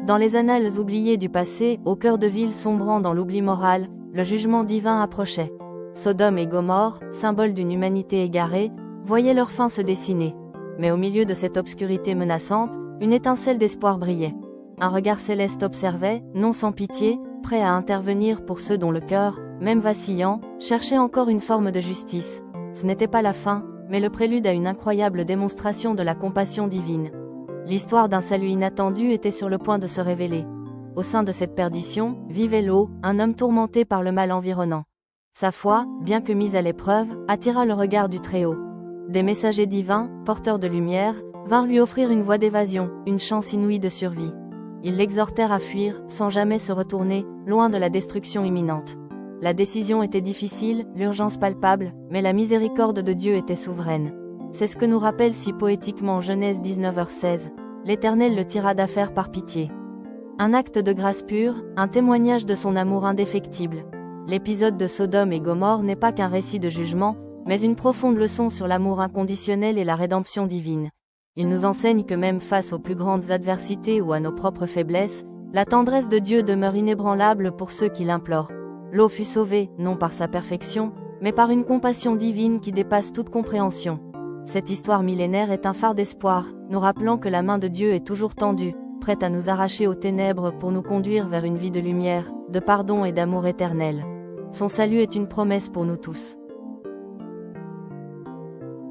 Dans les annales oubliées du passé, au cœur de villes sombrant dans l'oubli moral, le jugement divin approchait. Sodome et Gomorrhe, symboles d'une humanité égarée, voyaient leur fin se dessiner. Mais au milieu de cette obscurité menaçante, une étincelle d'espoir brillait. Un regard céleste observait, non sans pitié, prêt à intervenir pour ceux dont le cœur, même vacillant, cherchait encore une forme de justice. Ce n'était pas la fin, mais le prélude à une incroyable démonstration de la compassion divine. L'histoire d'un salut inattendu était sur le point de se révéler. Au sein de cette perdition, vivait Lot, un homme tourmenté par le mal environnant. Sa foi, bien que mise à l'épreuve, attira le regard du Très-Haut. Des messagers divins, porteurs de lumière, vinrent lui offrir une voie d'évasion, une chance inouïe de survie. Ils l'exhortèrent à fuir, sans jamais se retourner, loin de la destruction imminente. La décision était difficile, l'urgence palpable, mais la miséricorde de Dieu était souveraine. C'est ce que nous rappelle si poétiquement Genèse 19h16. L'Éternel le tira d'affaire par pitié. Un acte de grâce pure, un témoignage de son amour indéfectible. L'épisode de Sodome et Gomorrhe n'est pas qu'un récit de jugement, mais une profonde leçon sur l'amour inconditionnel et la rédemption divine. Il nous enseigne que même face aux plus grandes adversités ou à nos propres faiblesses, la tendresse de Dieu demeure inébranlable pour ceux qui l'implorent. Lot fut sauvé, non par sa perfection, mais par une compassion divine qui dépasse toute compréhension. Cette histoire millénaire est un phare d'espoir, nous rappelant que la main de Dieu est toujours tendue, prête à nous arracher aux ténèbres pour nous conduire vers une vie de lumière, de pardon et d'amour éternel. Son salut est une promesse pour nous tous.